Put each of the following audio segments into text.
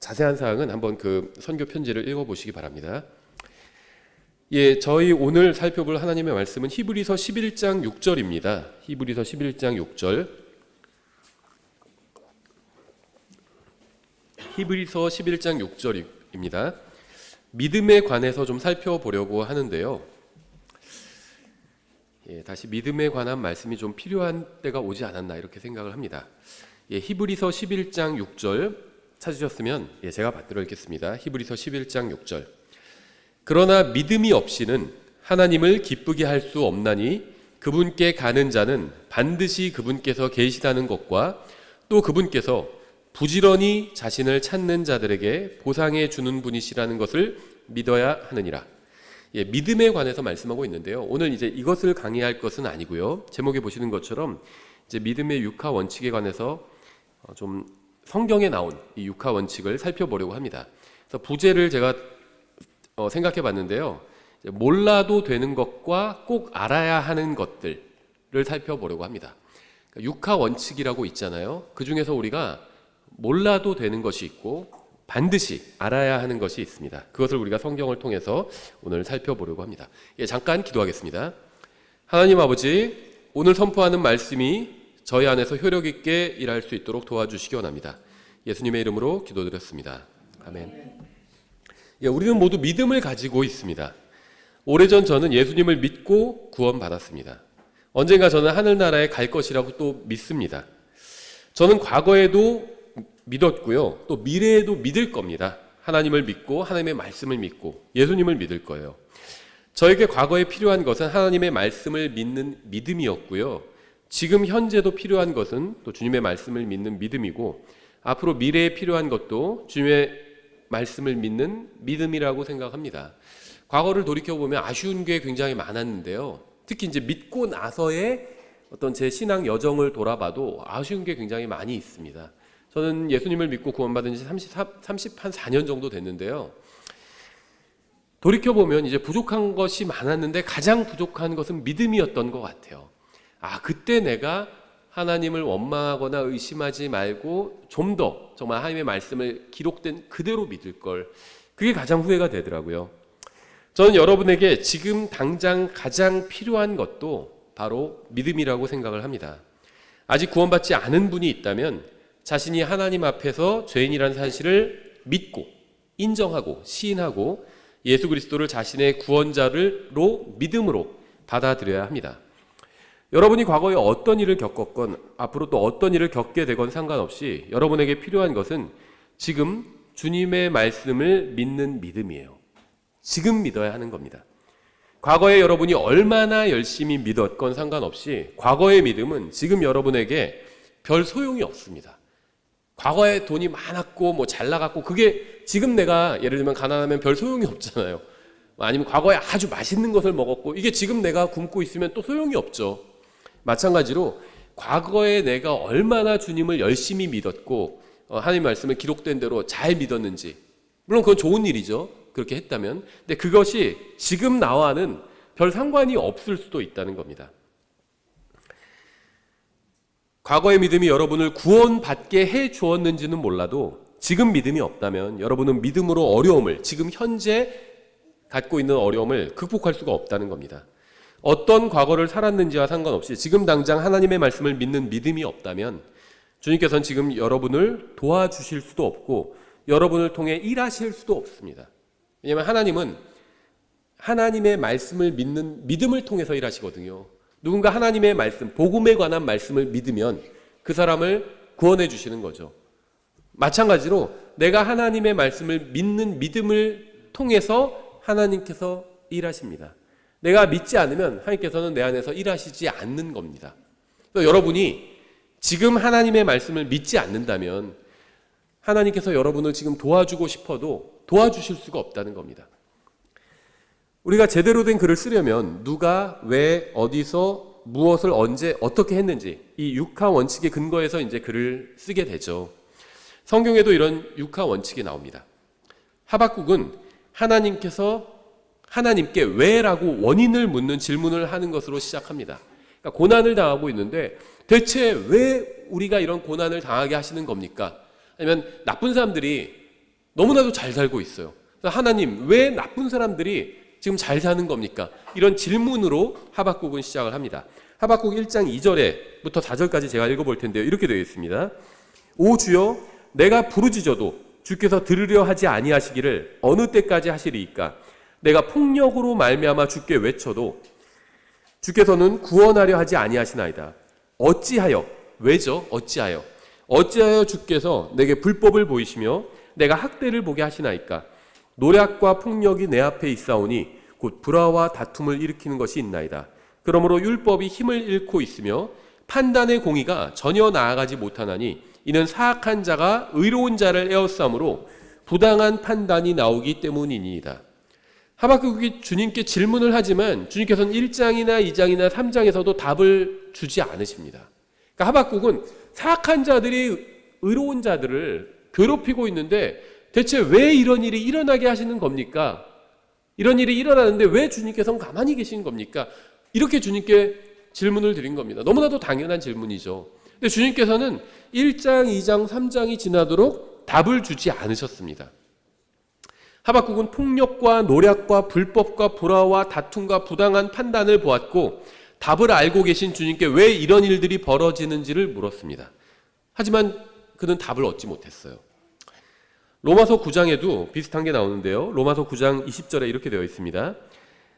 자세한 사항은 한번 그 선교 편지를 읽어보시기 바랍니다. 예, 저희 오늘 살펴볼 하나님의 말씀은 히브리서 11장 6절입니다. 히브리서 11장 6절. 히브리서 11장 6절입니다. 믿음에 관해서 좀 살펴보려고 하는데요. 예, 다시 믿음에 관한 말씀이 좀 필요한 때가 오지 않았나 이렇게 생각을 합니다. 예, 히브리서 11장 6절 찾으셨으면 제가 받들어 읽겠습니다. 히브리서 11장 6절. 그러나 믿음이 없이는 하나님을 기쁘게 할 수 없나니 그분께 가는 자는 반드시 그분께서 계시다는 것과 또 그분께서 부지런히 자신을 찾는 자들에게 보상해 주는 분이시라는 것을 믿어야 하느니라. 예, 믿음에 관해서 말씀하고 있는데요. 오늘 이제 이것을 강의할 것은 아니고요. 제목에 보시는 것처럼 이제 믿음의 육하 원칙에 관해서 좀 성경에 나온 이 육하 원칙을 살펴보려고 합니다. 그래서 부제를 제가 생각해 봤는데요. 몰라도 되는 것과 꼭 알아야 하는 것들을 살펴보려고 합니다. 그러니까 육하 원칙이라고 있잖아요. 그 중에서 우리가 몰라도 되는 것이 있고 반드시 알아야 하는 것이 있습니다. 그것을 우리가 성경을 통해서 오늘 살펴보려고 합니다. 잠깐 기도하겠습니다. 하나님 아버지, 오늘 선포하는 말씀이 저희 안에서 효력 있게 일할 수 있도록 도와주시기 원합니다. 예수님의 이름으로 기도드렸습니다. 아멘. 우리는 모두 믿음을 가지고 있습니다. 오래전 저는 예수님을 믿고 구원받았습니다. 언젠가 저는 하늘나라에 갈 것이라고 또 믿습니다. 저는 과거에도 믿었고요. 또 미래에도 믿을 겁니다. 하나님을 믿고 하나님의 말씀을 믿고 예수님을 믿을 거예요. 저에게 과거에 필요한 것은 하나님의 말씀을 믿는 믿음이었고요. 지금 현재도 필요한 것은 또 주님의 말씀을 믿는 믿음이고 앞으로 미래에 필요한 것도 주님의 말씀을 믿는 믿음이라고 생각합니다. 과거를 돌이켜보면 아쉬운 게 굉장히 많았는데요. 특히 이제 믿고 나서의 어떤 제 신앙 여정을 돌아봐도 아쉬운 게 굉장히 많이 있습니다. 저는 예수님을 믿고 구원받은 지 34년 정도 됐는데요. 돌이켜보면 이제 부족한 것이 많았는데 가장 부족한 것은 믿음이었던 것 같아요. 그때 내가 하나님을 원망하거나 의심하지 말고 좀 더 정말 하나님의 말씀을 기록된 그대로 믿을 걸, 그게 가장 후회가 되더라고요. 저는 여러분에게 지금 당장 가장 필요한 것도 바로 믿음이라고 생각을 합니다. 아직 구원받지 않은 분이 있다면 자신이 하나님 앞에서 죄인이라는 사실을 믿고 인정하고 시인하고 예수 그리스도를 자신의 구원자로 믿음으로 받아들여야 합니다. 여러분이 과거에 어떤 일을 겪었건 앞으로 또 어떤 일을 겪게 되건 상관없이 여러분에게 필요한 것은 지금 주님의 말씀을 믿는 믿음이에요. 지금 믿어야 하는 겁니다. 과거에 여러분이 얼마나 열심히 믿었건 상관없이 과거의 믿음은 지금 여러분에게 별 소용이 없습니다. 과거에 돈이 많았고 잘 나갔고 그게 지금 내가 예를 들면 가난하면 별 소용이 없잖아요. 아니면 과거에 아주 맛있는 것을 먹었고 이게 지금 내가 굶고 있으면 또 소용이 없죠. 마찬가지로 과거에 내가 얼마나 주님을 열심히 믿었고 하나님 말씀을 기록된 대로 잘 믿었는지, 물론 그건 좋은 일이죠. 그렇게 했다면. 근데 그것이 지금 나와는 별 상관이 없을 수도 있다는 겁니다. 과거의 믿음이 여러분을 구원받게 해 주었는지는 몰라도 지금 믿음이 없다면 여러분은 믿음으로 어려움을, 지금 현재 갖고 있는 어려움을 극복할 수가 없다는 겁니다. 어떤 과거를 살았는지와 상관없이 지금 당장 하나님의 말씀을 믿는 믿음이 없다면 주님께서는 지금 여러분을 도와주실 수도 없고 여러분을 통해 일하실 수도 없습니다. 왜냐하면 하나님은 하나님의 말씀을 믿는 믿음을 통해서 일하시거든요. 누군가 하나님의 말씀, 복음에 관한 말씀을 믿으면 그 사람을 구원해 주시는 거죠. 마찬가지로 내가 하나님의 말씀을 믿는 믿음을 통해서 하나님께서 일하십니다. 내가 믿지 않으면 하나님께서는 내 안에서 일하시지 않는 겁니다. 여러분이 지금 하나님의 말씀을 믿지 않는다면 하나님께서 여러분을 지금 도와주고 싶어도 도와주실 수가 없다는 겁니다. 우리가 제대로 된 글을 쓰려면 누가 왜 어디서 무엇을 언제 어떻게 했는지 이 육하 원칙의 근거에서 이제 글을 쓰게 되죠. 성경에도 이런 육하 원칙이 나옵니다. 하박국은 하나님께 왜라고 원인을 묻는 질문을 하는 것으로 시작합니다. 그러니까 고난을 당하고 있는데 대체 왜 우리가 이런 고난을 당하게 하시는 겁니까? 아니면 나쁜 사람들이 너무나도 잘 살고 있어요. 하나님, 왜 나쁜 사람들이 지금 잘 사는 겁니까? 이런 질문으로 하박국은 시작을 합니다. 하박국 1장 2절에부터 4절까지 제가 읽어볼 텐데요. 이렇게 되어 있습니다. 오 주여, 내가 부르짖어도 주께서 들으려 하지 아니하시기를 어느 때까지 하시리이까? 내가 폭력으로 말미암아 주께 외쳐도 주께서는 구원하려 하지 아니하시나이다. 어찌하여, 왜죠? 어찌하여 주께서 내게 불법을 보이시며 내가 학대를 보게 하시나이까? 노략과 폭력이 내 앞에 있사오니 곧 불화와 다툼을 일으키는 것이 있나이다. 그러므로 율법이 힘을 잃고 있으며 판단의 공의가 전혀 나아가지 못하나니 이는 사악한 자가 의로운 자를 에워싸므로 부당한 판단이 나오기 때문이니이다. 하박국이 주님께 질문을 하지만 주님께서는 1장이나 2장이나 3장에서도 답을 주지 않으십니다. 그러니까 하박국은 사악한 자들이 의로운 자들을 괴롭히고 있는데 대체 왜 이런 일이 일어나게 하시는 겁니까? 이런 일이 일어나는데 왜 주님께서는 가만히 계신 겁니까? 이렇게 주님께 질문을 드린 겁니다. 너무나도 당연한 질문이죠. 근데 주님께서는 1장, 2장, 3장이 지나도록 답을 주지 않으셨습니다. 하박국은 폭력과 노략과 불법과 불화와 다툼과 부당한 판단을 보았고 답을 알고 계신 주님께 왜 이런 일들이 벌어지는지를 물었습니다. 하지만 그는 답을 얻지 못했어요. 로마서 9장에도 비슷한 게 나오는데요. 로마서 9장 20절에 이렇게 되어 있습니다.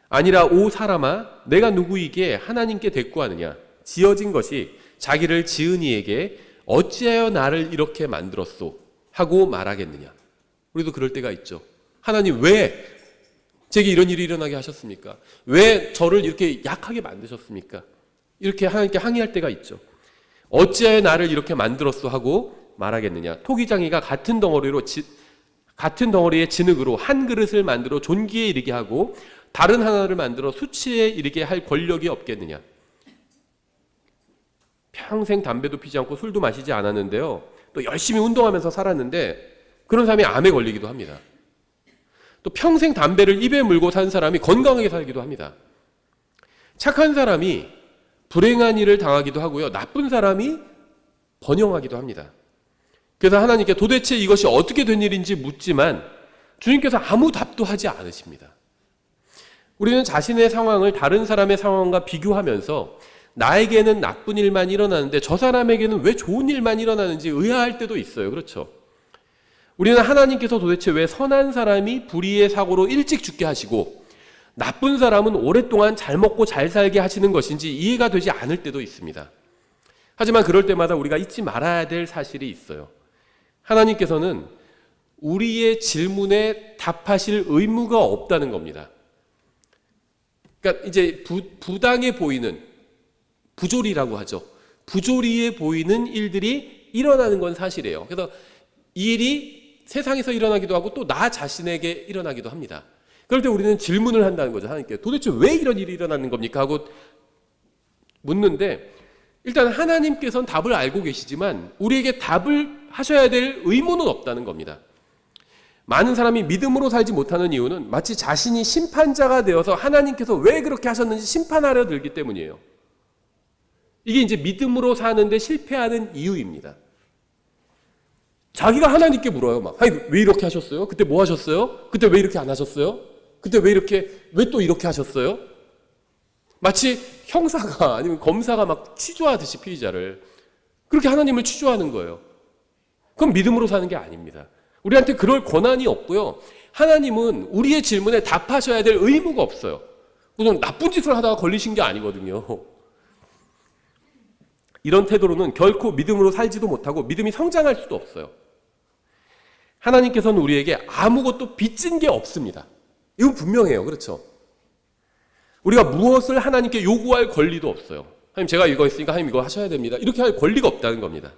아니라 오 사람아, 내가 누구이기에 하나님께 대꾸하느냐? 지어진 것이 자기를 지은 이에게 어찌하여 나를 이렇게 만들었소? 하고 말하겠느냐? 우리도 그럴 때가 있죠. 하나님, 왜 제게 이런 일이 일어나게 하셨습니까? 왜 저를 이렇게 약하게 만드셨습니까? 이렇게 하나님께 항의할 때가 있죠. 어찌하여 나를 이렇게 만들었소? 하고 말하겠느냐? 토기장이가 같은 덩어리의 진흙으로 한 그릇을 만들어 존귀에 이르게 하고 다른 하나를 만들어 수치에 이르게 할 권력이 없겠느냐? 평생 담배도 피지 않고 술도 마시지 않았는데요. 또 열심히 운동하면서 살았는데 그런 사람이 암에 걸리기도 합니다. 또 평생 담배를 입에 물고 산 사람이 건강하게 살기도 합니다. 착한 사람이 불행한 일을 당하기도 하고요. 나쁜 사람이 번영하기도 합니다. 그래서 하나님께 도대체 이것이 어떻게 된 일인지 묻지만 주님께서 아무 답도 하지 않으십니다. 우리는 자신의 상황을 다른 사람의 상황과 비교하면서 나에게는 나쁜 일만 일어나는데 저 사람에게는 왜 좋은 일만 일어나는지 의아할 때도 있어요. 그렇죠? 우리는 하나님께서 도대체 왜 선한 사람이 불의의 사고로 일찍 죽게 하시고 나쁜 사람은 오랫동안 잘 먹고 잘 살게 하시는 것인지 이해가 되지 않을 때도 있습니다. 하지만 그럴 때마다 우리가 잊지 말아야 될 사실이 있어요. 하나님께서는 우리의 질문에 답하실 의무가 없다는 겁니다. 그러니까 이제 부당해 보이는, 부조리라고 하죠. 부조리해 보이는 일들이 일어나는 건 사실이에요. 그래서 이 일이 세상에서 일어나기도 하고 또 나 자신에게 일어나기도 합니다. 그럴 때 우리는 질문을 한다는 거죠. 하나님께 도대체 왜 이런 일이 일어나는 겁니까? 하고 묻는데 일단 하나님께서는 답을 알고 계시지만 우리에게 답을 하셔야 될 의무는 없다는 겁니다. 많은 사람이 믿음으로 살지 못하는 이유는 마치 자신이 심판자가 되어서 하나님께서 왜 그렇게 하셨는지 심판하려 들기 때문이에요. 이게 이제 믿음으로 사는데 실패하는 이유입니다. 자기가 하나님께 물어요. 막, 아니, 왜 이렇게 하셨어요? 그때 뭐 하셨어요? 그때 왜 이렇게 안 하셨어요? 그때 왜 또 이렇게 하셨어요? 마치 형사가 아니면 검사가 막 취조하듯이 피의자를 그렇게 하나님을 취조하는 거예요. 그건 믿음으로 사는 게 아닙니다. 우리한테 그럴 권한이 없고요. 하나님은 우리의 질문에 답하셔야 될 의무가 없어요. 우선 나쁜 짓을 하다가 걸리신 게 아니거든요. 이런 태도로는 결코 믿음으로 살지도 못하고 믿음이 성장할 수도 없어요. 하나님께서는 우리에게 아무것도 빚진 게 없습니다. 이건 분명해요. 그렇죠? 우리가 무엇을 하나님께 요구할 권리도 없어요. 하나님, 제가 이거 있으니까 하나님 이거 하셔야 됩니다. 이렇게 할 권리가 없다는 겁니다.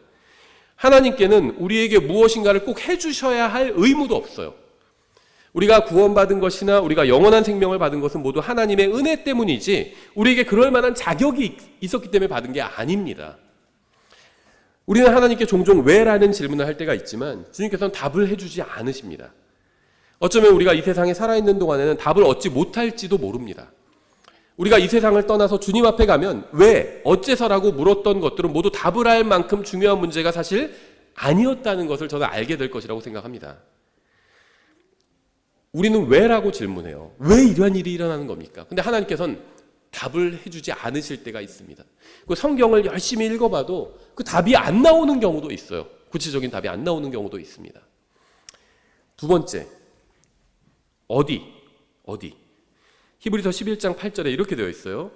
하나님께는 우리에게 무엇인가를 꼭 해주셔야 할 의무도 없어요. 우리가 구원받은 것이나 우리가 영원한 생명을 받은 것은 모두 하나님의 은혜 때문이지 우리에게 그럴 만한 자격이 있었기 때문에 받은 게 아닙니다. 우리는 하나님께 종종 왜라는 질문을 할 때가 있지만 주님께서는 답을 해주지 않으십니다. 어쩌면 우리가 이 세상에 살아있는 동안에는 답을 얻지 못할지도 모릅니다. 우리가 이 세상을 떠나서 주님 앞에 가면 왜, 어째서라고 물었던 것들은 모두 답을 할 만큼 중요한 문제가 사실 아니었다는 것을 저는 알게 될 것이라고 생각합니다. 우리는 왜라고 질문해요. 왜 이러한 일이 일어나는 겁니까? 근데 하나님께서는 답을 해주지 않으실 때가 있습니다. 그 성경을 열심히 읽어봐도 그 답이 안 나오는 경우도 있어요. 구체적인 답이 안 나오는 경우도 있습니다. 두 번째, 어디? 히브리서 11장 8절에 이렇게 되어 있어요.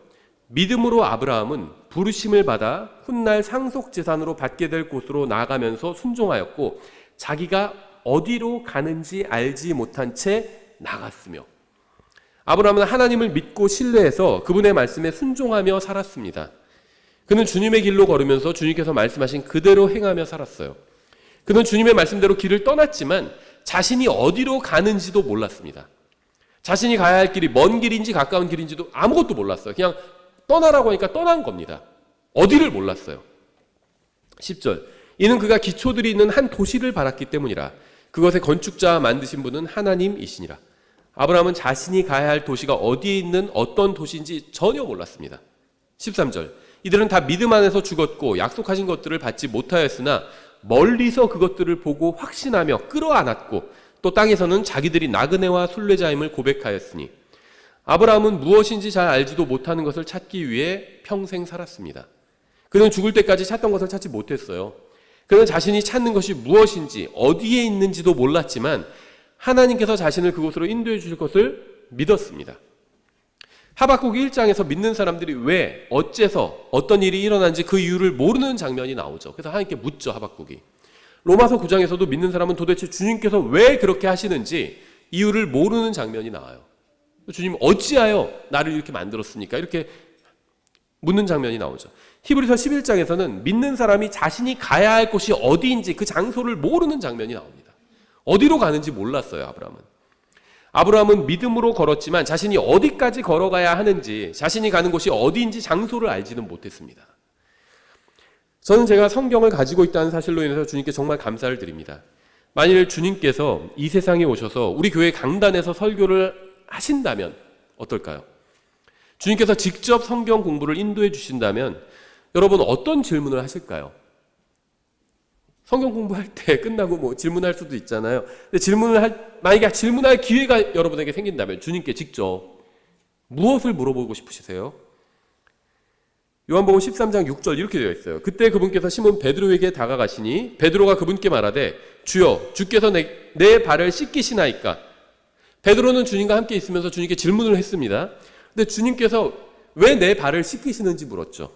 믿음으로 아브라함은 부르심을 받아 훗날 상속재산으로 받게 될 곳으로 나아가면서 순종하였고 자기가 어디로 가는지 알지 못한 채 나갔으며, 아브라함은 하나님을 믿고 신뢰해서 그분의 말씀에 순종하며 살았습니다. 그는 주님의 길로 걸으면서 주님께서 말씀하신 그대로 행하며 살았어요. 그는 주님의 말씀대로 길을 떠났지만 자신이 어디로 가는지도 몰랐습니다. 자신이 가야 할 길이 먼 길인지 가까운 길인지도 아무것도 몰랐어요. 그냥 떠나라고 하니까 떠난 겁니다. 어디를 몰랐어요. 10절, 이는 그가 기초들이 있는 한 도시를 바랐기 때문이라. 그것의 건축자와 만드신 분은 하나님이시니라. 아브라함은 자신이 가야 할 도시가 어디에 있는 어떤 도시인지 전혀 몰랐습니다. 13절, 이들은 다 믿음 안에서 죽었고 약속하신 것들을 받지 못하였으나 멀리서 그것들을 보고 확신하며 끌어안았고 또 땅에서는 자기들이 나그네와 순례자임을 고백하였으니, 아브라함은 무엇인지 잘 알지도 못하는 것을 찾기 위해 평생 살았습니다. 그는 죽을 때까지 찾던 것을 찾지 못했어요. 그는 자신이 찾는 것이 무엇인지 어디에 있는지도 몰랐지만 하나님께서 자신을 그곳으로 인도해 주실 것을 믿었습니다. 하박국 1장에서 믿는 사람들이 왜, 어째서, 어떤 일이 일어난지 그 이유를 모르는 장면이 나오죠. 그래서 하나님께 묻죠, 하박국이. 로마서 9장에서도 믿는 사람은 도대체 주님께서 왜 그렇게 하시는지 이유를 모르는 장면이 나와요. 주님 어찌하여 나를 이렇게 만들었습니까? 이렇게 묻는 장면이 나오죠. 히브리서 11장에서는 믿는 사람이 자신이 가야 할 곳이 어디인지 그 장소를 모르는 장면이 나옵니다. 어디로 가는지 몰랐어요, 아브라함은 믿음으로 걸었지만 자신이 어디까지 걸어가야 하는지, 자신이 가는 곳이 어디인지 장소를 알지는 못했습니다. 저는 제가 성경을 가지고 있다는 사실로 인해서 주님께 정말 감사를 드립니다. 만일 주님께서 이 세상에 오셔서 우리 교회 강단에서 설교를 하신다면 어떨까요? 주님께서 직접 성경 공부를 인도해 주신다면 여러분 어떤 질문을 하실까요? 성경 공부할 때 끝나고 질문할 수도 있잖아요. 근데 만약에 질문할 기회가 여러분에게 생긴다면 주님께 직접 무엇을 물어보고 싶으시세요? 요한복음 13장 6절 이렇게 되어 있어요. 그때 그분께서 시몬 베드로에게 다가가시니 베드로가 그분께 말하되 주여, 주께서 내 발을 씻기시나이까? 베드로는 주님과 함께 있으면서 주님께 질문을 했습니다. 근데 주님께서 왜 내 발을 씻기시는지 물었죠.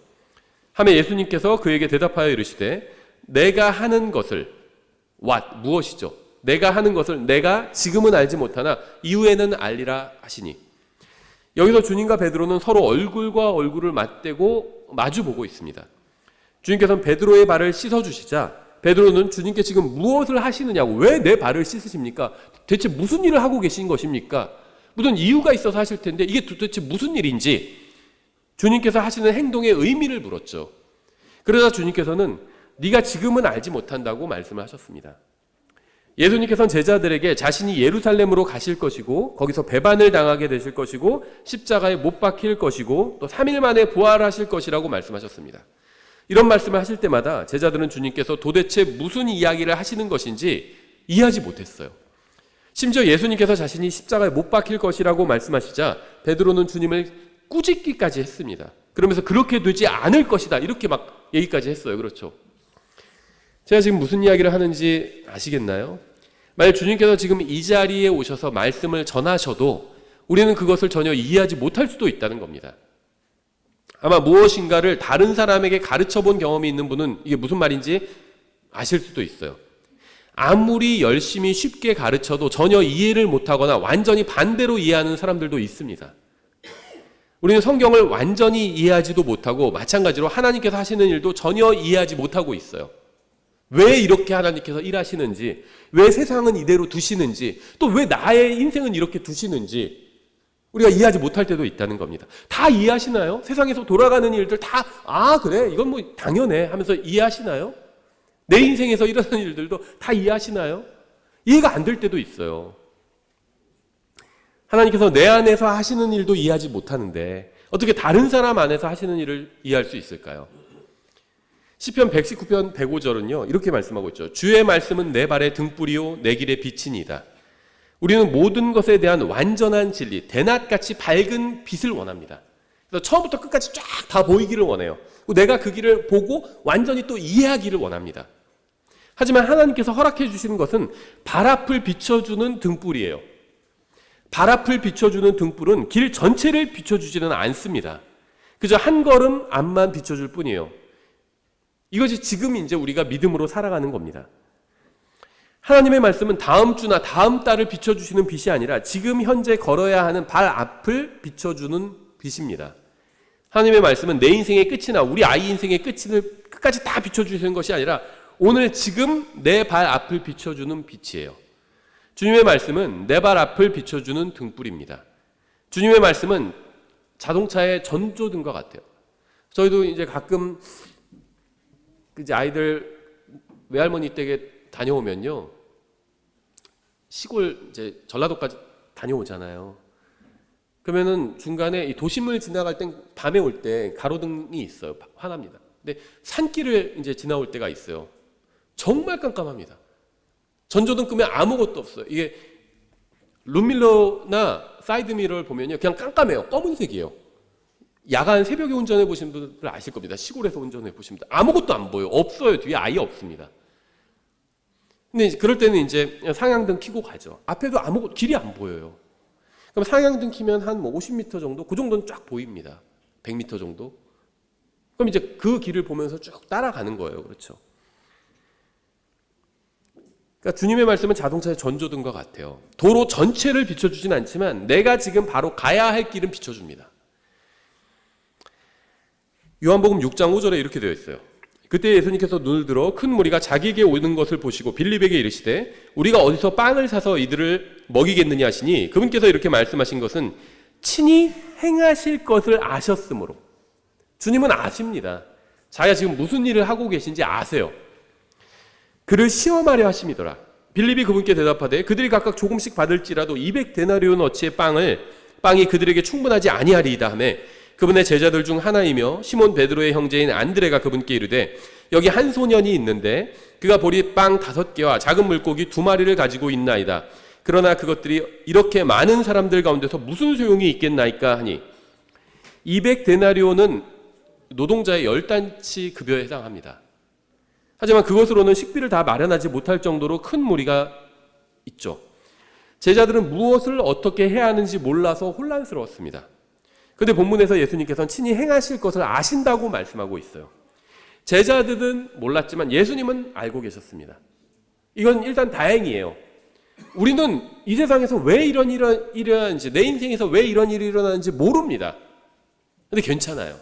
하며 예수님께서 그에게 대답하여 이르시되 내가 하는 것을, 무엇이죠? 내가 하는 것을 내가 지금은 알지 못하나 이후에는 알리라 하시니, 여기서 주님과 베드로는 서로 얼굴과 얼굴을 맞대고 마주보고 있습니다. 주님께서는 베드로의 발을 씻어주시자 베드로는 주님께 지금 무엇을 하시느냐고, 왜 내 발을 씻으십니까? 대체 무슨 일을 하고 계신 것입니까? 무슨 이유가 있어서 하실 텐데 이게 도대체 무슨 일인지 주님께서 하시는 행동의 의미를 물었죠. 그러자 주님께서는 네가 지금은 알지 못한다고 말씀을 하셨습니다. 예수님께서는 제자들에게 자신이 예루살렘으로 가실 것이고 거기서 배반을 당하게 되실 것이고 십자가에 못 박힐 것이고 또 3일 만에 부활하실 것이라고 말씀하셨습니다. 이런 말씀을 하실 때마다 제자들은 주님께서 도대체 무슨 이야기를 하시는 것인지 이해하지 못했어요. 심지어 예수님께서 자신이 십자가에 못 박힐 것이라고 말씀하시자 베드로는 주님을 꾸짖기까지 했습니다. 그러면서 그렇게 되지 않을 것이다 이렇게 막 얘기까지 했어요. 그렇죠? 제가 지금 무슨 이야기를 하는지 아시겠나요? 만약 주님께서 지금 이 자리에 오셔서 말씀을 전하셔도 우리는 그것을 전혀 이해하지 못할 수도 있다는 겁니다. 아마 무엇인가를 다른 사람에게 가르쳐 본 경험이 있는 분은 이게 무슨 말인지 아실 수도 있어요. 아무리 열심히 쉽게 가르쳐도 전혀 이해를 못하거나 완전히 반대로 이해하는 사람들도 있습니다. 우리는 성경을 완전히 이해하지도 못하고 마찬가지로 하나님께서 하시는 일도 전혀 이해하지 못하고 있어요. 왜 이렇게 하나님께서 일하시는지, 왜 세상은 이대로 두시는지, 또 왜 나의 인생은 이렇게 두시는지 우리가 이해하지 못할 때도 있다는 겁니다. 다 이해하시나요? 세상에서 돌아가는 일들 다 그래 이건 뭐 당연해 하면서 이해하시나요? 내 인생에서 일어나는 일들도 다 이해하시나요? 이해가 안 될 때도 있어요. 하나님께서 내 안에서 하시는 일도 이해하지 못하는데 어떻게 다른 사람 안에서 하시는 일을 이해할 수 있을까요? 시편 119편 105절은요 이렇게 말씀하고 있죠. 주의 말씀은 내 발의 등불이요 내 길의 빛이니이다. 우리는 모든 것에 대한 완전한 진리, 대낮같이 밝은 빛을 원합니다. 그래서 처음부터 끝까지 쫙 다 보이기를 원해요. 내가 그 길을 보고 완전히 또 이해하기를 원합니다. 하지만 하나님께서 허락해 주시는 것은 발 앞을 비춰주는 등불이에요. 발 앞을 비춰주는 등불은 길 전체를 비춰주지는 않습니다. 그저 한 걸음 앞만 비춰줄 뿐이에요. 이것이 지금 이제 우리가 믿음으로 살아가는 겁니다. 하나님의 말씀은 다음 주나 다음 달을 비춰주시는 빛이 아니라 지금 현재 걸어야 하는 발 앞을 비춰주는 빛입니다. 하나님의 말씀은 내 인생의 끝이나 우리 아이 인생의 끝까지 다 비춰주시는 것이 아니라 오늘 지금 내 발 앞을 비춰주는 빛이에요. 주님의 말씀은 내 발 앞을 비춰주는 등불입니다. 주님의 말씀은 자동차의 전조등과 같아요. 저희도 이제 가끔 이제 아이들 외할머니 댁에 다녀오면요, 시골 이제 전라도까지 다녀오잖아요. 그러면은 중간에 이 도심을 지나갈 땐 밤에 올 때 가로등이 있어요. 환합니다. 근데 산길을 이제 지나올 때가 있어요. 정말 깜깜합니다. 전조등 끄면 아무것도 없어요. 이게 룸밀러나 사이드미러를 보면요, 그냥 깜깜해요. 검은색이에요. 야간 새벽에 운전해 보신 분들 아실 겁니다. 시골에서 운전해 보신 분들 아무것도 안 보여요. 없어요. 뒤에 아예 없습니다. 근데 그럴 때는 이제 상향등 켜고 가죠. 앞에도 아무것도 길이 안 보여요. 그럼 상향등 켜면 한 50m 정도, 그 정도는 쫙 보입니다. 100m 정도. 그럼 이제 그 길을 보면서 쭉 따라가는 거예요. 그렇죠? 그러니까 주님의 말씀은 자동차의 전조등과 같아요. 도로 전체를 비춰주진 않지만 내가 지금 바로 가야 할 길은 비춰줍니다. 요한복음 6장 5절에 이렇게 되어 있어요. 그때 예수님께서 눈을 들어 큰 무리가 자기에게 오는 것을 보시고 빌립에게 이르시되 우리가 어디서 빵을 사서 이들을 먹이겠느냐 하시니, 그분께서 이렇게 말씀하신 것은 친히 행하실 것을 아셨으므로. 주님은 아십니다. 자기가 지금 무슨 일을 하고 계신지 아세요. 그를 시험하려 하심이더라. 빌립이 그분께 대답하되 그들이 각각 조금씩 받을지라도 200데나리온어치의 빵이 그들에게 충분하지 아니하리이다 하매, 그분의 제자들 중 하나이며 시몬 베드로의 형제인 안드레가 그분께 이르되 여기 한 소년이 있는데 그가 보리빵 5개와 작은 물고기 2마리를 가지고 있나이다. 그러나 그것들이 이렇게 많은 사람들 가운데서 무슨 소용이 있겠나이까 하니, 200데나리온은 노동자의 10단치 급여에 해당합니다. 하지만 그것으로는 식비를 다 마련하지 못할 정도로 큰 무리가 있죠. 제자들은 무엇을 어떻게 해야 하는지 몰라서 혼란스러웠습니다. 그런데 본문에서 예수님께서는 친히 행하실 것을 아신다고 말씀하고 있어요. 제자들은 몰랐지만 예수님은 알고 계셨습니다. 이건 일단 다행이에요. 우리는 이 세상에서 왜 이런 일이 일어나는지, 내 인생에서 왜 이런 일이 일어나는지 모릅니다. 근데 괜찮아요.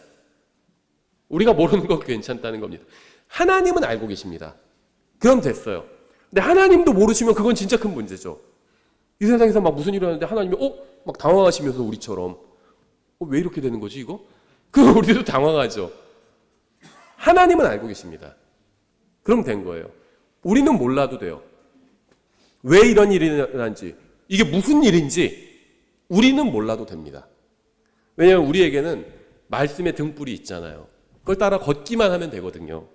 우리가 모르는 거 괜찮다는 겁니다. 하나님은 알고 계십니다. 그럼 됐어요. 근데 하나님도 모르시면 그건 진짜 큰 문제죠. 이 세상에서 막 무슨 일이 일어나는데 하나님이 막 당황하시면서 우리처럼 왜 이렇게 되는 거지 이거? 그럼 우리도 당황하죠. 하나님은 알고 계십니다. 그럼 된 거예요. 우리는 몰라도 돼요. 왜 이런 일이 일어난지, 이게 무슨 일인지 우리는 몰라도 됩니다. 왜냐하면 우리에게는 말씀의 등불이 있잖아요. 그걸 따라 걷기만 하면 되거든요.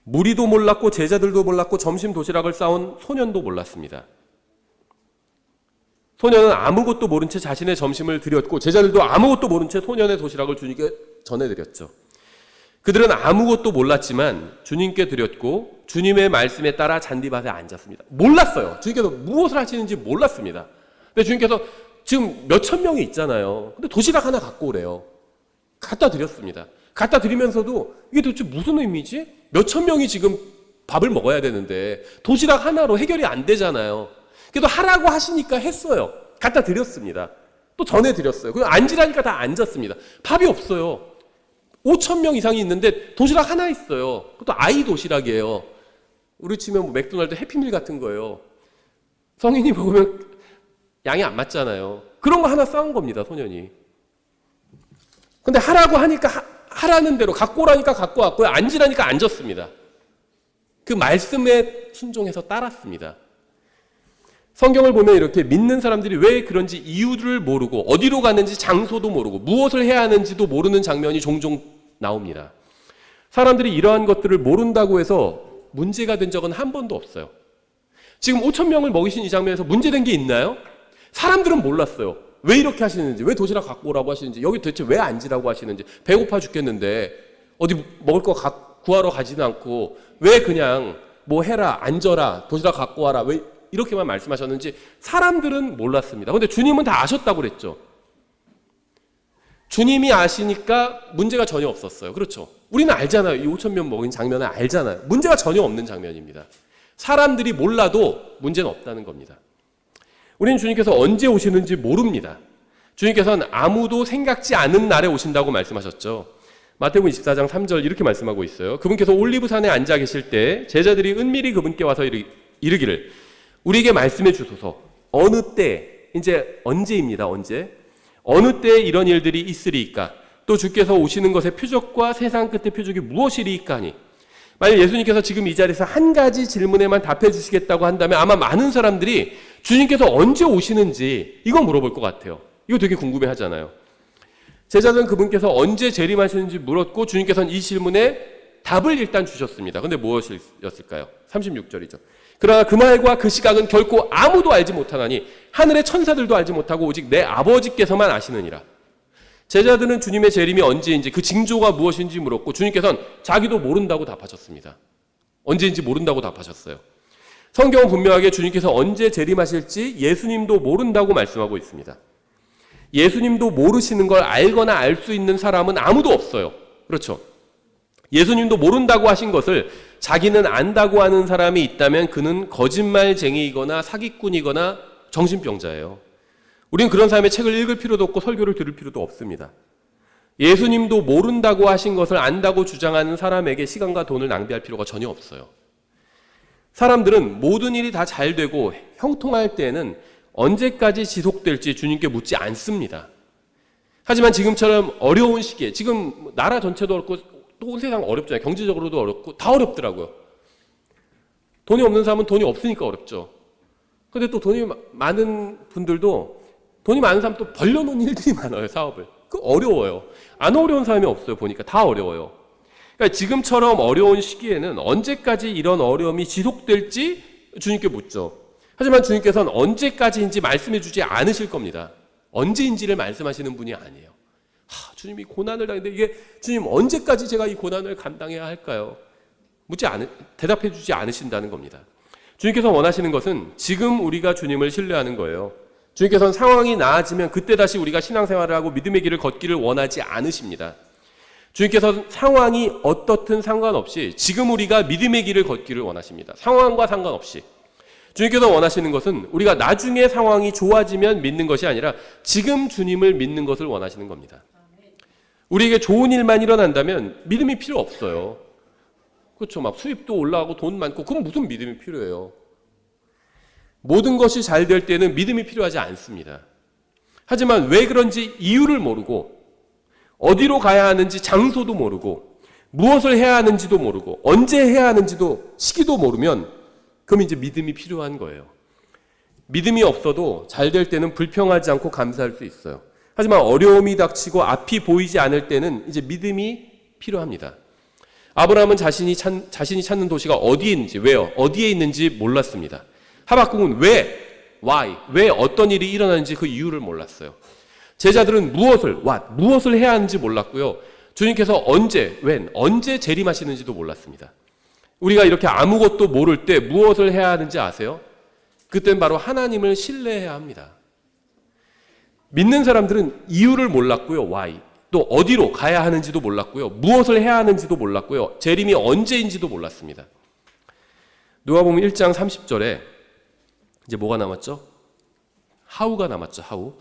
무리도 몰랐고 제자들도 몰랐고 점심 도시락을 싸온 소년도 몰랐습니다. 소년은 아무것도 모른 채 자신의 점심을 드렸고 제자들도 아무것도 모른 채 소년의 도시락을 주님께 전해드렸죠. 그들은 아무것도 몰랐지만 주님께 드렸고 주님의 말씀에 따라 잔디밭에 앉았습니다. 몰랐어요. 주님께서 무엇을 하시는지 몰랐습니다. 근데 주님께서 지금 몇천 명이 있잖아요. 근데 도시락 하나 갖고 오래요. 갖다 드렸습니다. 갖다 드리면서도 이게 도대체 무슨 의미지? 몇천 명이 지금 밥을 먹어야 되는데 도시락 하나로 해결이 안 되잖아요. 그래도 하라고 하시니까 했어요. 갖다 드렸습니다. 또 전해드렸어요. 그리고 앉으라니까 다 앉았습니다. 밥이 없어요. 5천 명 이상이 있는데 도시락 하나 있어요. 그것도 아이 도시락이에요. 우리 치면 뭐 맥도날드 해피밀 같은 거예요. 성인이 먹으면 양이 안 맞잖아요. 그런 거 하나 싸운 겁니다, 소년이. 근데 하라고 하니까 하라는 대로, 갖고 오라니까 갖고 왔고요. 앉으라니까 앉았습니다. 그 말씀에 순종해서 따랐습니다. 성경을 보면 이렇게 믿는 사람들이 왜 그런지 이유를 모르고 어디로 가는지 장소도 모르고 무엇을 해야 하는지도 모르는 장면이 종종 나옵니다. 사람들이 이러한 것들을 모른다고 해서 문제가 된 적은 한 번도 없어요. 지금 5천 명을 먹이신 이 장면에서 문제된 게 있나요? 사람들은 몰랐어요. 왜 이렇게 하시는지, 왜 도시락 갖고 오라고 하시는지, 여기 도대체 왜 앉으라고 하시는지, 배고파 죽겠는데 어디 먹을 거 구하러 가지도 않고 왜 그냥 뭐 해라, 앉아라, 도시락 갖고 와라, 왜 이렇게만 말씀하셨는지 사람들은 몰랐습니다. 근데 주님은 다 아셨다고 그랬죠. 주님이 아시니까 문제가 전혀 없었어요. 그렇죠? 우리는 알잖아요. 이 5천 명 먹인 장면은 알잖아요. 문제가 전혀 없는 장면입니다. 사람들이 몰라도 문제는 없다는 겁니다. 우리는 주님께서 언제 오시는지 모릅니다. 주님께서는 아무도 생각지 않은 날에 오신다고 말씀하셨죠. 마태복음 24장 3절 이렇게 말씀하고 있어요. 그분께서 올리브산에 앉아 계실 때 제자들이 은밀히 그분께 와서 이르기를 우리에게 말씀해 주소서. 어느 때, 이제 언제입니다. 언제? 어느 때에 이런 일들이 있으리이까? 또 주께서 오시는 것의 표적과 세상 끝의 표적이 무엇이리이까 하니? 만약 예수님께서 지금 이 자리에서 한 가지 질문에만 답해 주시겠다고 한다면 아마 많은 사람들이 주님께서 언제 오시는지 이거 물어볼 것 같아요. 이거 되게 궁금해 하잖아요. 제자들은 그분께서 언제 재림하시는지 물었고 주님께서는 이 질문에 답을 일단 주셨습니다. 근데 무엇이었을까요? 36절이죠. 그러나 그 말과 그 시각은 결코 아무도 알지 못하나니 하늘의 천사들도 알지 못하고 오직 내 아버지께서만 아시느니라. 제자들은 주님의 재림이 언제인지 그 징조가 무엇인지 물었고 주님께서는 자기도 모른다고 답하셨습니다. 언제인지 모른다고 답하셨어요. 성경은 분명하게 주님께서 언제 재림하실지 예수님도 모른다고 말씀하고 있습니다. 예수님도 모르시는 걸 알거나 알 수 있는 사람은 아무도 없어요. 그렇죠? 예수님도 모른다고 하신 것을 자기는 안다고 하는 사람이 있다면 그는 거짓말쟁이이거나 사기꾼이거나 정신병자예요. 우리는 그런 사람의 책을 읽을 필요도 없고 설교를 들을 필요도 없습니다. 예수님도 모른다고 하신 것을 안다고 주장하는 사람에게 시간과 돈을 낭비할 필요가 전혀 없어요. 사람들은 모든 일이 다 잘 되고 형통할 때에는 언제까지 지속될지 주님께 묻지 않습니다. 하지만 지금처럼 어려운 시기에, 지금 나라 전체도 어렵고 또 온 세상 어렵잖아요. 경제적으로도 어렵고 다 어렵더라고요. 돈이 없는 사람은 돈이 없으니까 어렵죠. 근데 또 돈이 많은 분들도 돈이 많은 사람 또 벌려놓은 일들이 많아요. 사업을. 그 어려워요. 안 어려운 사람이 없어요. 보니까 다 어려워요. 그러니까 지금처럼 어려운 시기에는 언제까지 이런 어려움이 지속될지 주님께 묻죠. 하지만 주님께서는 언제까지인지 말씀해 주지 않으실 겁니다. 언제인지를 말씀하시는 분이 아니에요. 주님이 고난을 당했는데 이게 주님 언제까지 제가 이 고난을 감당해야 할까요? 대답해 주지 않으신다는 겁니다. 주님께서 원하시는 것은 지금 우리가 주님을 신뢰하는 거예요. 주님께서는 상황이 나아지면 그때 다시 우리가 신앙생활을 하고 믿음의 길을 걷기를 원하지 않으십니다. 주님께서는 상황이 어떻든 상관없이 지금 우리가 믿음의 길을 걷기를 원하십니다. 상황과 상관없이. 주님께서 원하시는 것은 우리가 나중에 상황이 좋아지면 믿는 것이 아니라 지금 주님을 믿는 것을 원하시는 겁니다. 우리에게 좋은 일만 일어난다면 믿음이 필요 없어요. 그렇죠. 막 수입도 올라가고 돈 많고 그럼 무슨 믿음이 필요해요. 모든 것이 잘 될 때는 믿음이 필요하지 않습니다. 하지만 왜 그런지 이유를 모르고 어디로 가야 하는지 장소도 모르고 무엇을 해야 하는지도 모르고 언제 해야 하는지도 시기도 모르면 그럼 이제 믿음이 필요한 거예요. 믿음이 없어도 잘 될 때는 불평하지 않고 감사할 수 있어요. 하지만 어려움이 닥치고 앞이 보이지 않을 때는 이제 믿음이 필요합니다. 아브라함은 자신이 찾는 도시가 어디에 있는지, 왜요? 어디에 있는지 몰랐습니다. 하박국은 왜 어떤 일이 일어나는지 그 이유를 몰랐어요. 제자들은 무엇을 해야 하는지 몰랐고요. 주님께서 언제 재림하시는지도 몰랐습니다. 우리가 이렇게 아무것도 모를 때 무엇을 해야 하는지 아세요? 그땐 바로 하나님을 신뢰해야 합니다. 믿는 사람들은 이유를 몰랐고요. 또 어디로 가야 하는지도 몰랐고요. 무엇을 해야 하는지도 몰랐고요. 재림이 언제인지도 몰랐습니다. 누가복음 1장 30절에 이제 뭐가 남았죠? 하우가 남았죠. 하우.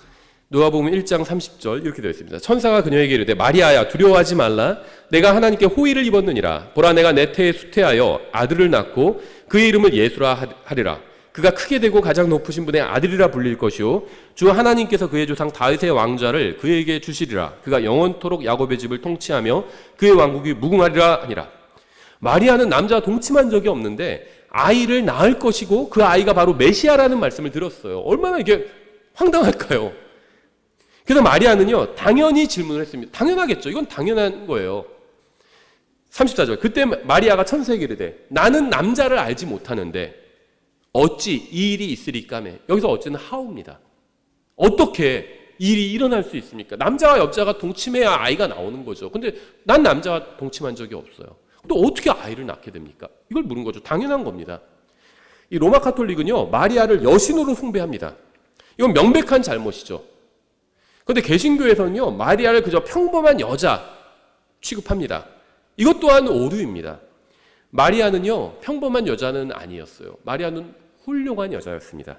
누가복음 1장 30절 이렇게 되어 있습니다. 천사가 그녀에게 이르되 마리아야 두려워하지 말라. 내가 하나님께 호의를 입었느니라. 보라 내가 내 태에 수태하여 아들을 낳고 그의 이름을 예수라 하리라. 그가 크게 되고 가장 높으신 분의 아들이라 불릴 것이요 주 하나님께서 그의 조상 다윗의 왕좌를 그에게 주시리라. 그가 영원토록 야곱의 집을 통치하며 그의 왕국이 무궁하리라 하니라. 마리아는 남자와 동침한 적이 없는데 아이를 낳을 것이고 그 아이가 바로 메시아라는 말씀을 들었어요. 얼마나 이게 황당할까요? 그래서 마리아는요 당연히 질문을 했습니다. 당연하겠죠. 이건 당연한 거예요. 34절 그때 마리아가 천사에게 이르되 나는 남자를 알지 못하는데 어찌 이 일이 있으리까매. 여기서 어찌는 how입니다. 어떻게 이 일이 일어날 수 있습니까? 남자와 여자가 동침해야 아이가 나오는 거죠. 근데 난 남자와 동침한 적이 없어요. 근데 어떻게 아이를 낳게 됩니까? 이걸 물은 거죠. 당연한 겁니다. 이 로마 카톨릭은요, 마리아를 여신으로 숭배합니다. 이건 명백한 잘못이죠. 그런데 개신교에서는요, 마리아를 그저 평범한 여자 취급합니다. 이것 또한 오류입니다. 마리아는요, 평범한 여자는 아니었어요. 마리아는 훌륭한 여자였습니다.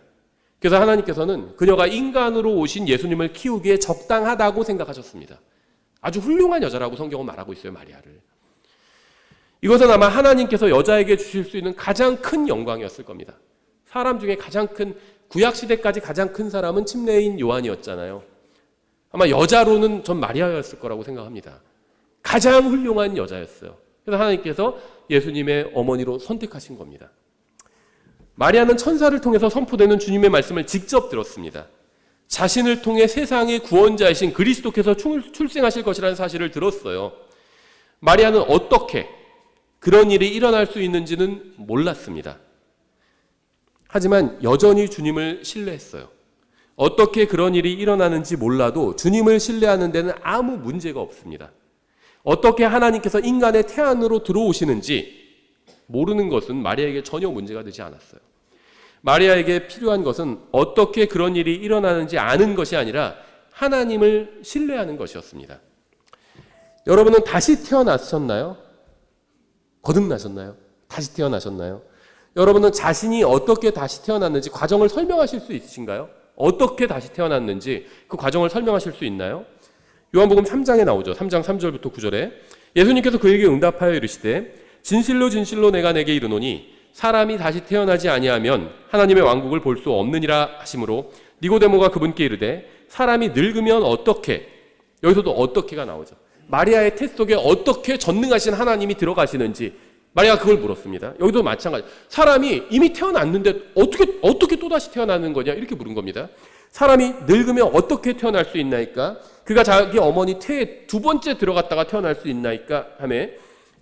그래서 하나님께서는 그녀가 인간으로 오신 예수님을 키우기에 적당하다고 생각하셨습니다. 아주 훌륭한 여자라고 성경은 말하고 있어요, 마리아를. 이것은 아마 하나님께서 여자에게 주실 수 있는 가장 큰 영광이었을 겁니다. 사람 중에 가장 큰, 구약시대까지 가장 큰 사람은 침례인 요한이었잖아요. 아마 여자로는 전 마리아였을 거라고 생각합니다. 가장 훌륭한 여자였어요. 그래서 하나님께서 예수님의 어머니로 선택하신 겁니다. 마리아는 천사를 통해서 선포되는 주님의 말씀을 직접 들었습니다. 자신을 통해 세상의 구원자이신 그리스도께서 출생하실 것이라는 사실을 들었어요. 마리아는 어떻게 그런 일이 일어날 수 있는지는 몰랐습니다. 하지만 여전히 주님을 신뢰했어요. 어떻게 그런 일이 일어나는지 몰라도 주님을 신뢰하는 데는 아무 문제가 없습니다. 어떻게 하나님께서 인간의 태안으로 들어오시는지 모르는 것은 마리아에게 전혀 문제가 되지 않았어요. 마리아에게 필요한 것은 어떻게 그런 일이 일어나는지 아는 것이 아니라 하나님을 신뢰하는 것이었습니다. 여러분은 다시 태어나셨나요? 거듭나셨나요? 다시 태어나셨나요? 여러분은 자신이 어떻게 다시 태어났는지 과정을 설명하실 수 있으신가요? 어떻게 다시 태어났는지 그 과정을 설명하실 수 있나요? 요한복음 3장에 나오죠. 3장 3절부터 9절에 예수님께서 그에게 응답하여 이르시되 진실로 진실로 내가 내게 이르노니 사람이 다시 태어나지 아니하면 하나님의 왕국을 볼 수 없느니라 하시므로 니고데모가 그분께 이르되 사람이 늙으면 어떻게, 여기서도 어떻게가 나오죠. 마리아의 태 속에 어떻게 전능하신 하나님이 들어가시는지 마리아가 그걸 물었습니다. 여기도 마찬가지. 사람이 이미 태어났는데 어떻게 또다시 태어나는 거냐 이렇게 물은 겁니다. 사람이 늙으면 어떻게 태어날 수 있나이까? 그가 자기 어머니 태에 두 번째 들어갔다가 태어날 수 있나이까? 하며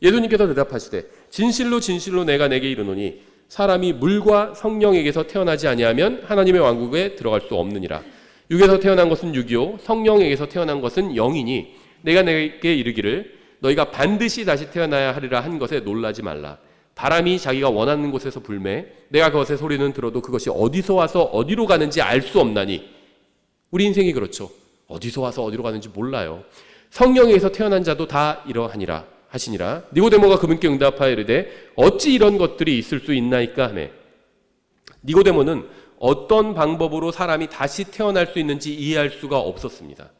예수님께서 대답하시되 진실로 진실로 내가 내게 이르노니 사람이 물과 성령에게서 태어나지 아니하면 하나님의 왕국에 들어갈 수 없느니라. 육에서 태어난 것은 육이요 성령에게서 태어난 것은 영이니 내가 내게 이르기를 너희가 반드시 다시 태어나야 하리라 한 것에 놀라지 말라. 바람이 자기가 원하는 곳에서 불매 내가 그것의 소리는 들어도 그것이 어디서 와서 어디로 가는지 알 수 없나니. 우리 인생이 그렇죠. 어디서 와서 어디로 가는지 몰라요. 성령에게서 태어난 자도 다 이러하니라 하시니라. 니고데모가 그분께 응답하여 이르되 어찌 이런 것들이 있을 수 있나이까 하매. 니고데모는 어떤 방법으로 사람이 다시 태어날 수 있는지 이해할 수가 없었습니다.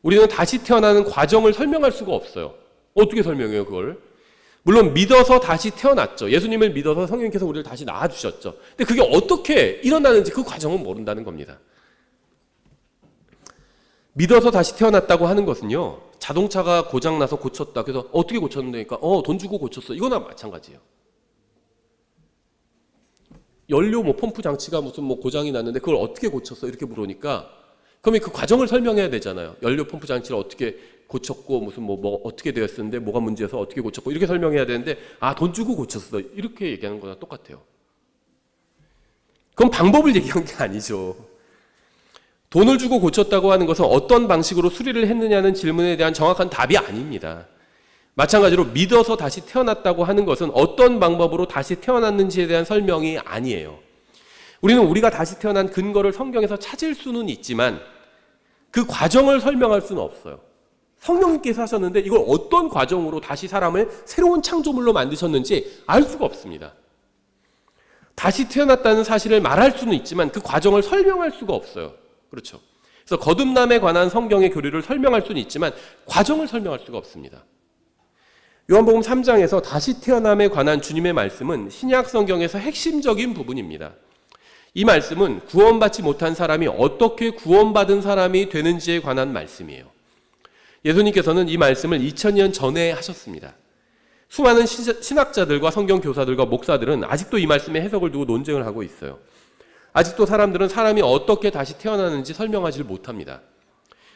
우리는 다시 태어나는 과정을 설명할 수가 없어요. 어떻게 설명해요, 그걸? 물론 믿어서 다시 태어났죠. 예수님을 믿어서 성령께서 우리를 다시 낳아주셨죠. 근데 그게 어떻게 일어나는지 그 과정은 모른다는 겁니다. 믿어서 다시 태어났다고 하는 것은요, 자동차가 고장나서 고쳤다. 그래서 어떻게 고쳤는데니까 돈 주고 고쳤어. 이거나 마찬가지예요. 연료 펌프 장치가 무슨 고장이 났는데 그걸 어떻게 고쳤어? 이렇게 물으니까 그러면 그 과정을 설명해야 되잖아요. 연료 펌프 장치를 어떻게 고쳤고 무슨 어떻게 되었었는데 뭐가 문제여서 어떻게 고쳤고 이렇게 설명해야 되는데 돈 주고 고쳤어. 이렇게 얘기하는 거나 똑같아요. 그건 방법을 얘기한 게 아니죠. 돈을 주고 고쳤다고 하는 것은 어떤 방식으로 수리를 했느냐는 질문에 대한 정확한 답이 아닙니다. 마찬가지로 믿어서 다시 태어났다고 하는 것은 어떤 방법으로 다시 태어났는지에 대한 설명이 아니에요. 우리는 우리가 다시 태어난 근거를 성경에서 찾을 수는 있지만 그 과정을 설명할 수는 없어요. 성령님께서 하셨는데 이걸 어떤 과정으로 다시 사람을 새로운 창조물로 만드셨는지 알 수가 없습니다. 다시 태어났다는 사실을 말할 수는 있지만 그 과정을 설명할 수가 없어요. 그렇죠. 그래서 거듭남에 관한 성경의 교리를 설명할 수는 있지만 과정을 설명할 수가 없습니다. 요한복음 3장에서 다시 태어남에 관한 주님의 말씀은 신약 성경에서 핵심적인 부분입니다. 이 말씀은 구원받지 못한 사람이 어떻게 구원받은 사람이 되는지에 관한 말씀이에요. 예수님께서는 이 말씀을 2000년 전에 하셨습니다. 수많은 신학자들과 성경 교사들과 목사들은 아직도 이 말씀의 해석을 두고 논쟁을 하고 있어요. 아직도 사람들은 사람이 어떻게 다시 태어나는지 설명하지 못합니다.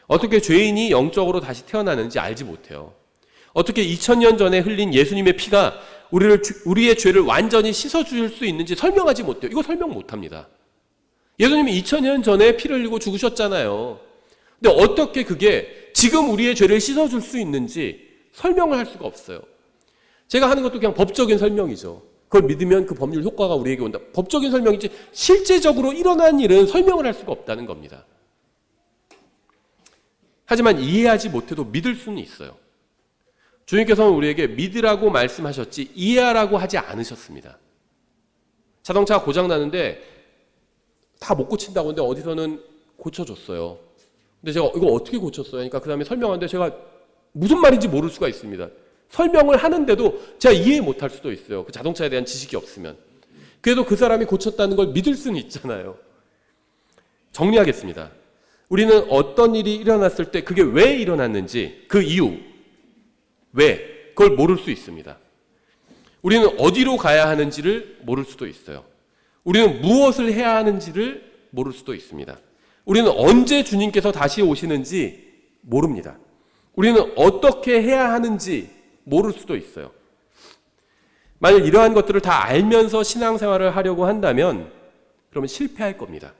어떻게 죄인이 영적으로 다시 태어나는지 알지 못해요. 어떻게 2000년 전에 흘린 예수님의 피가 우리의 죄를 완전히 씻어줄 수 있는지 설명하지 못해요. 이거 설명 못합니다. 예수님이 2000년 전에 피를 흘리고 죽으셨잖아요. 근데 어떻게 그게 지금 우리의 죄를 씻어줄 수 있는지 설명을 할 수가 없어요. 제가 하는 것도 그냥 법적인 설명이죠. 그걸 믿으면 그 법률 효과가 우리에게 온다. 법적인 설명이지 실제적으로 일어난 일은 설명을 할 수가 없다는 겁니다. 하지만 이해하지 못해도 믿을 수는 있어요. 주님께서는 우리에게 믿으라고 말씀하셨지 이해하라고 하지 않으셨습니다. 자동차가 고장나는데 다 못 고친다고 하는데 어디서는 고쳐줬어요. 근데 제가 이거 어떻게 고쳤어요? 그러니까 그 다음에 설명하는데 제가 무슨 말인지 모를 수가 있습니다. 설명을 하는데도 제가 이해 못할 수도 있어요. 그 자동차에 대한 지식이 없으면. 그래도 그 사람이 고쳤다는 걸 믿을 수는 있잖아요. 정리하겠습니다. 우리는 어떤 일이 일어났을 때 그게 왜 일어났는지 그 이유, 왜 그걸 모를 수 있습니다. 우리는 어디로 가야 하는지를 모를 수도 있어요. 우리는 무엇을 해야 하는지를 모를 수도 있습니다. 우리는 언제 주님께서 다시 오시는지 모릅니다. 우리는 어떻게 해야 하는지 모를 수도 있어요. 만약 이러한 것들을 다 알면서 신앙생활을 하려고 한다면 그러면 실패할 겁니다.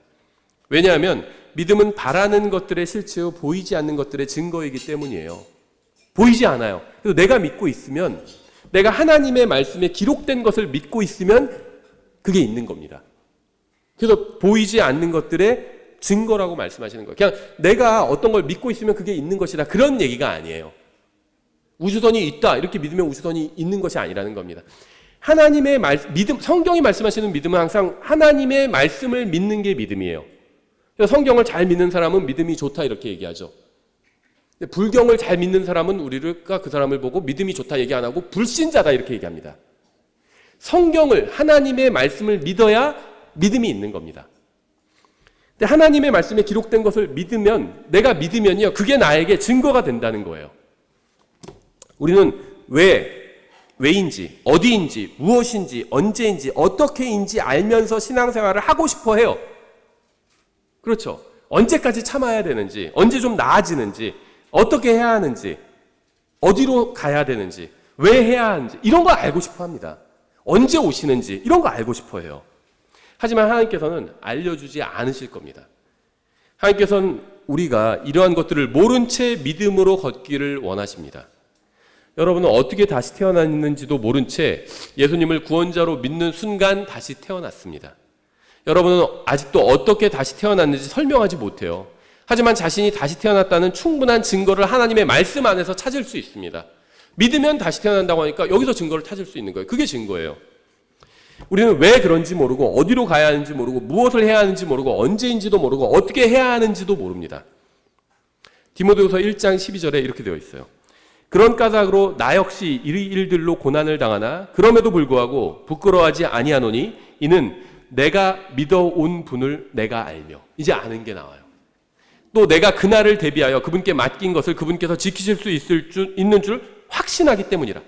왜냐하면 믿음은 바라는 것들의 실체요 보이지 않는 것들의 증거이기 때문이에요. 보이지 않아요. 그래서 내가 믿고 있으면, 내가 하나님의 말씀에 기록된 것을 믿고 있으면 그게 있는 겁니다. 그래서 보이지 않는 것들의 증거라고 말씀하시는 거예요. 그냥 내가 어떤 걸 믿고 있으면 그게 있는 것이다, 그런 얘기가 아니에요. 우주선이 있다 이렇게 믿으면 우주선이 있는 것이 아니라는 겁니다. 하나님의 믿음, 성경이 말씀하시는 믿음은 항상 하나님의 말씀을 믿는 게 믿음이에요. 성경을 잘 믿는 사람은 믿음이 좋다 이렇게 얘기하죠. 불경을 잘 믿는 사람은 우리가 그 사람을 보고 믿음이 좋다 얘기 안 하고 불신자다 이렇게 얘기합니다. 성경을, 하나님의 말씀을 믿어야 믿음이 있는 겁니다. 근데 하나님의 말씀에 기록된 것을 믿으면, 내가 믿으면요, 그게 나에게 증거가 된다는 거예요. 우리는 왜인지, 어디인지, 무엇인지, 언제인지, 어떻게인지 알면서 신앙생활을 하고 싶어 해요. 그렇죠. 언제까지 참아야 되는지, 언제 좀 나아지는지, 어떻게 해야 하는지, 어디로 가야 되는지, 왜 해야 하는지, 이런 거 알고 싶어 합니다. 언제 오시는지, 이런 거 알고 싶어 해요. 하지만 하나님께서는 알려주지 않으실 겁니다. 하나님께서는 우리가 이러한 것들을 모른 채 믿음으로 걷기를 원하십니다. 여러분은 어떻게 다시 태어났는지도 모른 채 예수님을 구원자로 믿는 순간 다시 태어났습니다. 여러분은 아직도 어떻게 다시 태어났는지 설명하지 못해요. 하지만 자신이 다시 태어났다는 충분한 증거를 하나님의 말씀 안에서 찾을 수 있습니다. 믿으면 다시 태어난다고 하니까 여기서 증거를 찾을 수 있는 거예요. 그게 증거예요. 우리는 왜 그런지 모르고, 어디로 가야 하는지 모르고, 무엇을 해야 하는지 모르고, 언제인지도 모르고, 어떻게 해야 하는지도 모릅니다. 디모데후서 1장 12절에 이렇게 되어 있어요. 그런 까닭으로 나 역시 이 일들로 고난을 당하나 그럼에도 불구하고 부끄러워하지 아니하노니 이는 내가 믿어온 분을 내가 알며. 이제 아는 게 나와요. 또 내가 그날을 대비하여 그분께 맡긴 것을 그분께서 지키실 수 있는 줄 확신하기 때문이라.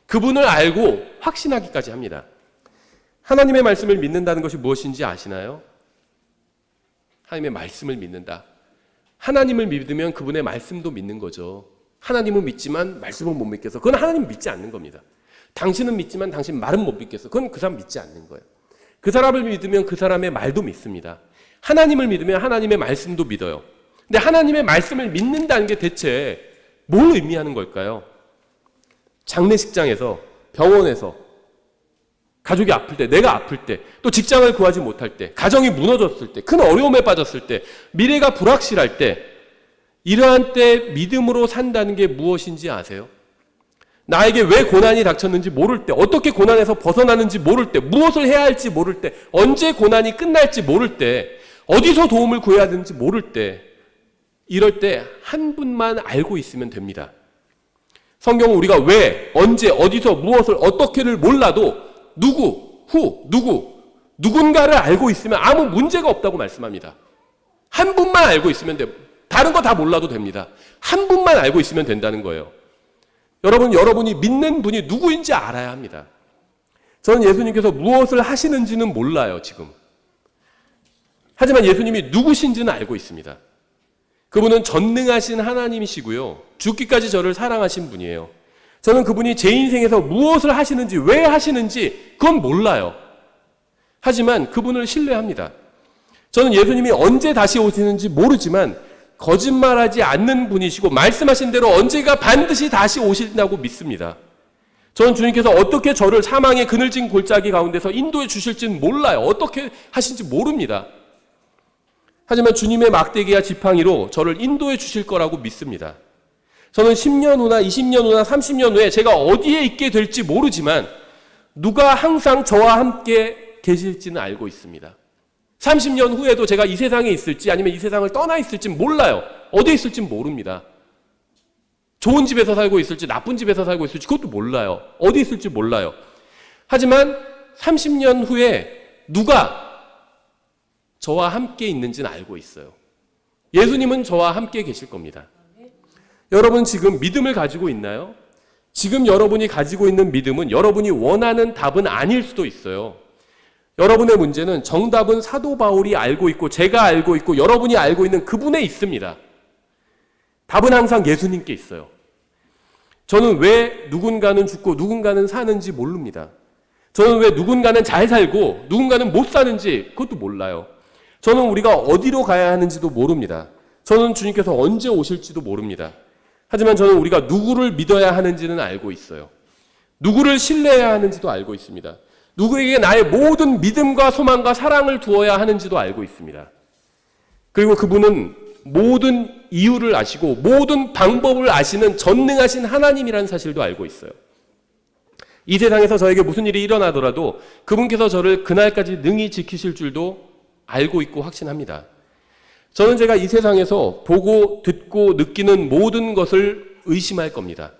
그분을 알고 확신하기까지 합니다. 하나님의 말씀을 믿는다는 것이 무엇인지 아시나요? 하나님의 말씀을 믿는다. 하나님을 믿으면 그분의 말씀도 믿는 거죠. 하나님은 믿지만 말씀은 못 믿겠어. 그건 하나님 믿지 않는 겁니다. 당신은 믿지만 당신 말은 못 믿겠어. 그건 그 사람 믿지 않는 거예요. 그 사람을 믿으면 그 사람의 말도 믿습니다. 하나님을 믿으면 하나님의 말씀도 믿어요. 근데 하나님의 말씀을 믿는다는 게 대체 뭘 의미하는 걸까요? 장례식장에서, 병원에서, 가족이 아플 때, 내가 아플 때, 또 직장을 구하지 못할 때, 가정이 무너졌을 때, 큰 어려움에 빠졌을 때, 미래가 불확실할 때, 이러한 때 믿음으로 산다는 게 무엇인지 아세요? 나에게 왜 고난이 닥쳤는지 모를 때, 어떻게 고난에서 벗어나는지 모를 때, 무엇을 해야 할지 모를 때, 언제 고난이 끝날지 모를 때, 어디서 도움을 구해야 되는지 모를 때, 이럴 때 한 분만 알고 있으면 됩니다. 성경은 우리가 왜, 언제, 어디서, 무엇을, 어떻게를 몰라도 누군가를 알고 있으면 아무 문제가 없다고 말씀합니다. 한 분만 알고 있으면 돼요. 다른 거 다 몰라도 됩니다. 한 분만 알고 있으면 된다는 거예요. 여러분이 믿는 분이 누구인지 알아야 합니다. 저는 예수님께서 무엇을 하시는지는 몰라요, 지금. 하지만 예수님이 누구신지는 알고 있습니다. 그분은 전능하신 하나님이시고요. 죽기까지 저를 사랑하신 분이에요. 저는 그분이 제 인생에서 무엇을 하시는지, 왜 하시는지 그건 몰라요. 하지만 그분을 신뢰합니다. 저는 예수님이 언제 다시 오시는지 모르지만 거짓말하지 않는 분이시고 말씀하신 대로 언제가 반드시 다시 오신다고 믿습니다. 저는 주님께서 어떻게 저를 사망의 그늘진 골짜기 가운데서 인도해 주실지는 몰라요. 어떻게 하신지 모릅니다. 하지만 주님의 막대기와 지팡이로 저를 인도해 주실 거라고 믿습니다. 저는 10년 후나 20년 후나 30년 후에 제가 어디에 있게 될지 모르지만 누가 항상 저와 함께 계실지는 알고 있습니다. 30년 후에도 제가 이 세상에 있을지 아니면 이 세상을 떠나 있을지 몰라요. 어디에 있을지 모릅니다. 좋은 집에서 살고 있을지 나쁜 집에서 살고 있을지 그것도 몰라요. 어디 있을지 몰라요. 하지만 30년 후에 누가 저와 함께 있는지는 알고 있어요. 예수님은 저와 함께 계실 겁니다. 여러분 지금 믿음을 가지고 있나요? 지금 여러분이 가지고 있는 믿음은 여러분이 원하는 답은 아닐 수도 있어요. 여러분의 문제는 정답은 사도 바울이 알고 있고 제가 알고 있고 여러분이 알고 있는 그분에 있습니다. 답은 항상 예수님께 있어요. 저는 왜 누군가는 죽고 누군가는 사는지 모릅니다. 저는 왜 누군가는 잘 살고 누군가는 못 사는지 그것도 몰라요. 저는 우리가 어디로 가야 하는지도 모릅니다. 저는 주님께서 언제 오실지도 모릅니다. 하지만 저는 우리가 누구를 믿어야 하는지는 알고 있어요. 누구를 신뢰해야 하는지도 알고 있습니다. 누구에게 나의 모든 믿음과 소망과 사랑을 두어야 하는지도 알고 있습니다. 그리고 그분은 모든 이유를 아시고 모든 방법을 아시는 전능하신 하나님이라는 사실도 알고 있어요. 이 세상에서 저에게 무슨 일이 일어나더라도 그분께서 저를 그날까지 능히 지키실 줄도 알고 있고 확신합니다. 저는 제가 이 세상에서 보고 듣고 느끼는 모든 것을 의심할 겁니다.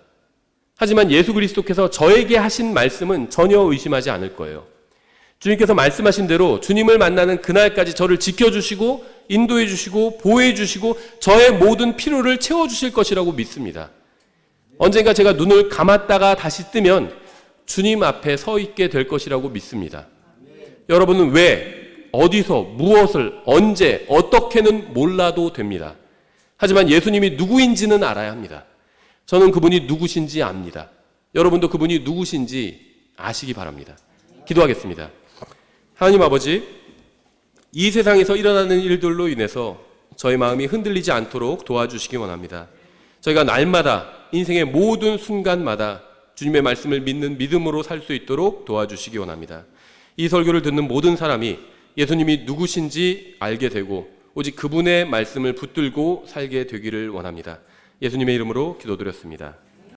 하지만 예수 그리스도께서 저에게 하신 말씀은 전혀 의심하지 않을 거예요. 주님께서 말씀하신 대로 주님을 만나는 그날까지 저를 지켜주시고 인도해 주시고 보호해 주시고 저의 모든 필요를 채워주실 것이라고 믿습니다. 언젠가 제가 눈을 감았다가 다시 뜨면 주님 앞에 서 있게 될 것이라고 믿습니다. 여러분은 왜, 어디서, 무엇을, 언제, 어떻게는 몰라도 됩니다. 하지만 예수님이 누구인지는 알아야 합니다. 저는 그분이 누구신지 압니다. 여러분도 그분이 누구신지 아시기 바랍니다. 기도하겠습니다. 하나님 아버지, 이 세상에서 일어나는 일들로 인해서 저희 마음이 흔들리지 않도록 도와주시기 원합니다. 저희가 날마다 인생의 모든 순간마다 주님의 말씀을 믿는 믿음으로 살 수 있도록 도와주시기 원합니다. 이 설교를 듣는 모든 사람이 예수님이 누구신지 알게 되고 오직 그분의 말씀을 붙들고 살게 되기를 원합니다. 예수님의 이름으로 기도드렸습니다.